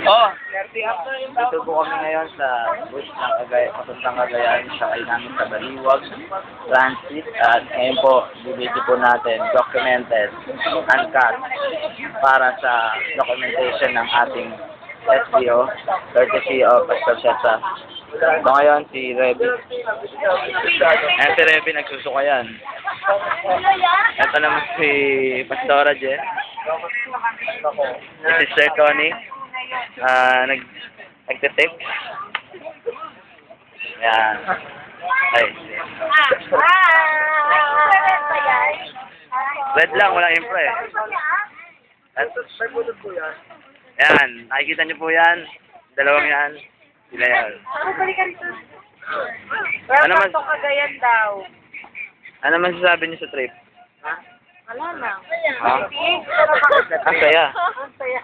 Oh, Dito po kami ngayon sa bush ng papuntang Cagayan sa namin sa Baliwag Transit at ngayon po bibidyo po natin documented uncut para sa documentation ng ating SPO courtesy of Pastor Cesar. So ngayon si Reby. Ayan si Reby nagsusukayan. Ito naman si Pastora Jen. Si Sir Tony. Nagte-tape. Yan. Ay. Red lang, walang impre. Yan, nakikita niyo po yan. Dalawang yan. Sila yan. Ano man Cagayan daw. Ano man sasabi niyo sa trip? Wala na. Ha? Ang saya. Ang saya.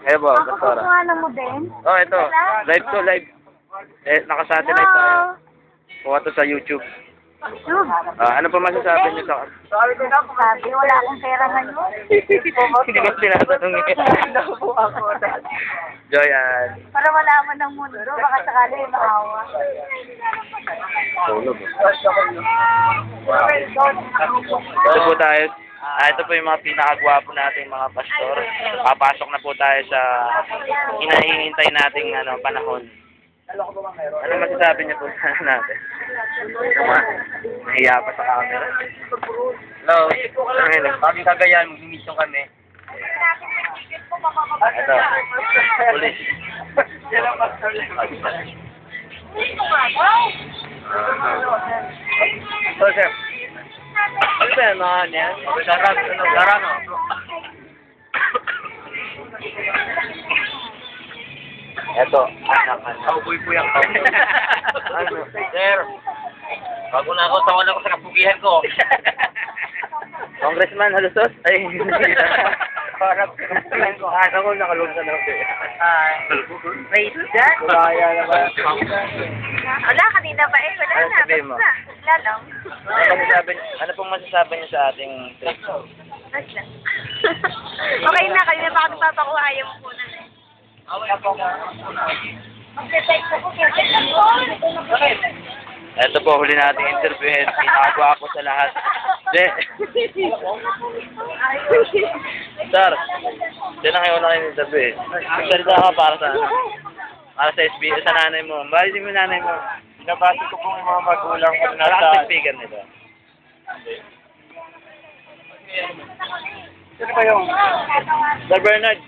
Eh po, Pastora. Kukuha mo din? Oh, ito. Live to, live. Naka-satellite tayo. Kuha to sa YouTube. Ano pa masasabi niyo sa... Sabi, wala akong pera ngayon. Hindi ko tinatanong eh. Daw po ako. Joyan. Para malaman ng mundo, baka sakali maawa. Tulog. Ito po tayo. Ito po yung mga pinakagwapo nating mga pastor. Papasok na po tayo sa hinahihintay nating panahon. Ano masasabi niyo po sa natin? Nahiya pa sa camera. Hello. Kaming Cagayan, mag-mission kami. Ito. Police. So, sir. Ano ba yan mga niyan? Darano. Eto, anak. Kauboy po yung kauboy. Sir, bago na ako, tawan ako sa kapugihan ko. Congressman, halusos? Ay, parang kapugihan ko. Ako, nakalunod na ako. Wait, dyan? Kaya naman. Wala, kanina pa eh. Wala Ano na. sabihin mo? Wala lang. Ano pong masasabi niyo sa ating trip? Basta. Okay na, kanina pa ako nagpapakuha. Ayaw mo muna. Ito po, huli nating interviewin. Pinakagwapo sa lahat. Hindi. Sir, yan ang ngayon na kayo interviewin. Magsalita ka para sa ano? Para sa SBS, sa nanay mo. Bakit mo yung nanay mo? Binabati ko pong yung mga magulang ko na sa speaker nito. Sino kayo? Sir Bernard.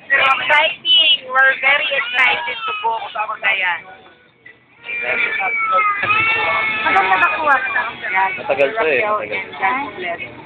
Exciting! We're very excited to go sa Cagayan. Maganda ba kuha sa Matagal to eh. Matagal.